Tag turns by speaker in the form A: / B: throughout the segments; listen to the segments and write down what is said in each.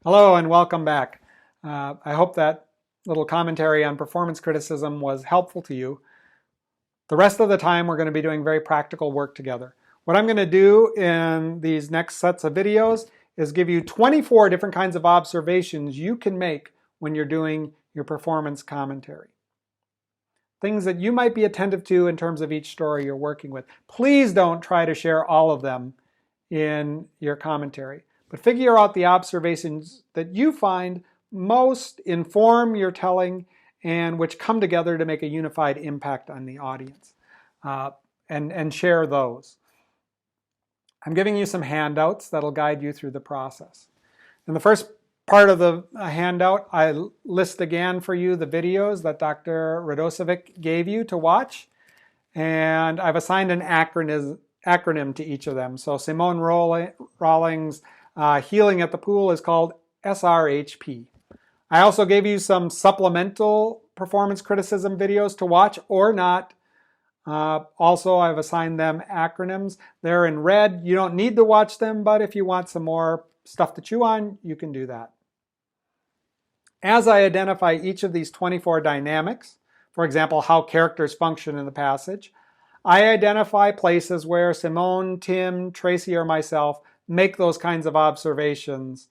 A: Hello and welcome back. I hope that little commentary on performance criticism was helpful to you. The rest of the time we're going to be doing very practical work together. What I'm going to do in these next sets of videos is give you 24 different kinds of observations you can make when you're doing your performance commentary. Things that you might be attentive to in terms of each story you're working with. Please don't try to share all of them in your commentary, but figure out the observations that you find most inform your telling and which come together to make a unified impact on the audience, and share those. I'm giving you some handouts that'll guide you through the process. In the first part of the handout, I list again for you the videos that Dr. Radosevic gave you to watch, and I've assigned an acronym to each of them. So Simone Rawlings' Healing at the Pool is called SRHP. I also gave you some supplemental performance criticism videos to watch or not. Also, I've assigned them acronyms. They're in red. You don't need to watch them, but if you want some more stuff to chew on, you can do that. As I identify each of these 24 dynamics, for example, how characters function in the passage, I identify places where Simone, Tim, Tracy, or myself make those kinds of observations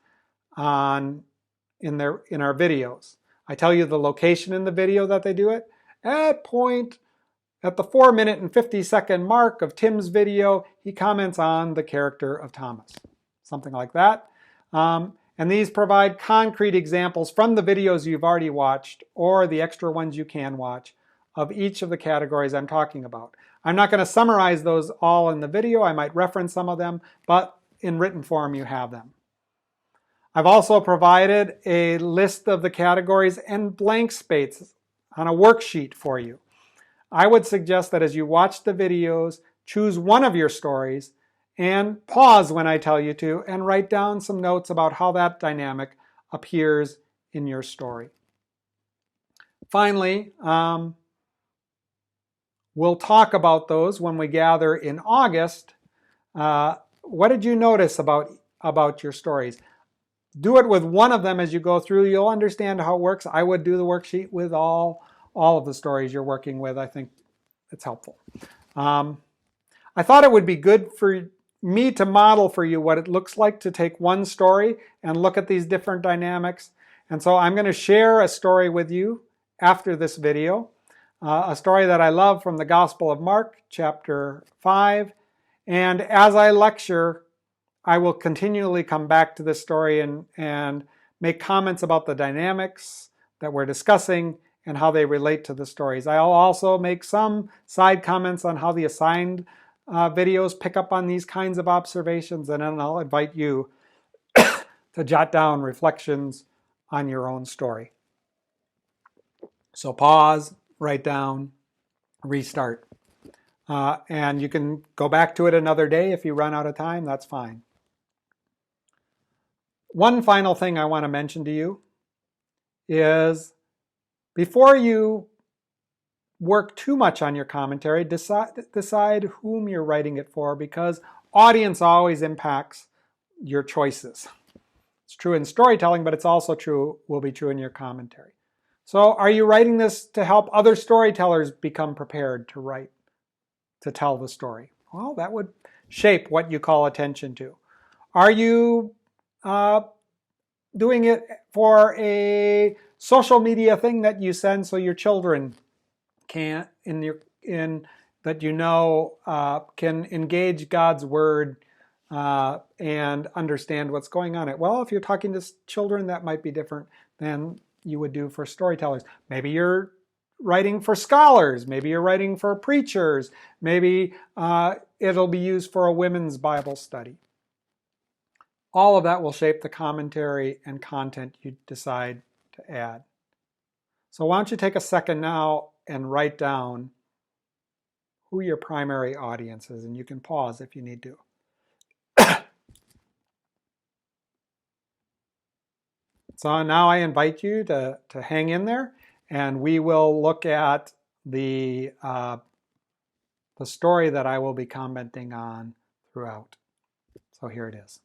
A: in our videos. I tell you the location in the video that they do it. At the 4-minute and 50-second mark of Tim's video, he comments on the character of Thomas. Something like that. And these provide concrete examples from the videos you've already watched or the extra ones you can watch of each of the categories I'm talking about. I'm not going to summarize those all in the video. I might reference some of them, but in written form you have them. I've also provided a list of the categories and blank spaces on a worksheet for you. I would suggest that as you watch the videos, choose one of your stories and pause when I tell you to and write down some notes about how that dynamic appears in your story. Finally, we'll talk about those when we gather in August. What did you notice about your stories? Do it with one of them as you go through. You'll understand how it works. I would do the worksheet with all of the stories you're working with. I think it's helpful. I thought it would be good for me to model for you what it looks like to take one story and look at these different dynamics. And so I'm going to share a story with you after this video, a story that I love from the Gospel of Mark, chapter 5. And as I lecture, I will continually come back to this story and make comments about the dynamics that we're discussing and how they relate to the stories. I'll also make some side comments on how the assigned videos pick up on these kinds of observations, and then I'll invite you to jot down reflections on your own story. So pause, write down, restart. And you can go back to it another day if you run out of time, that's fine. One final thing I want to mention to you is before you work too much on your commentary, decide whom you're writing it for, because audience always impacts your choices. It's true in storytelling, but it's also will be true in your commentary. So are you writing this to help other storytellers become prepared to tell the story? Well, that would shape what you call attention to. Are you doing it for a social media thing that you send so your children can engage God's word and understand what's going on? Well, if you're talking to children, that might be different than you would do for storytellers. Maybe you're writing for scholars. Maybe you're writing for preachers. Maybe it'll be used for a women's Bible study. All of that will shape the commentary and content you decide to add. So why don't you take a second now and write down who your primary audience is, and you can pause if you need to. So now I invite you to hang in there, and we will look at the story that I will be commenting on throughout. So here it is.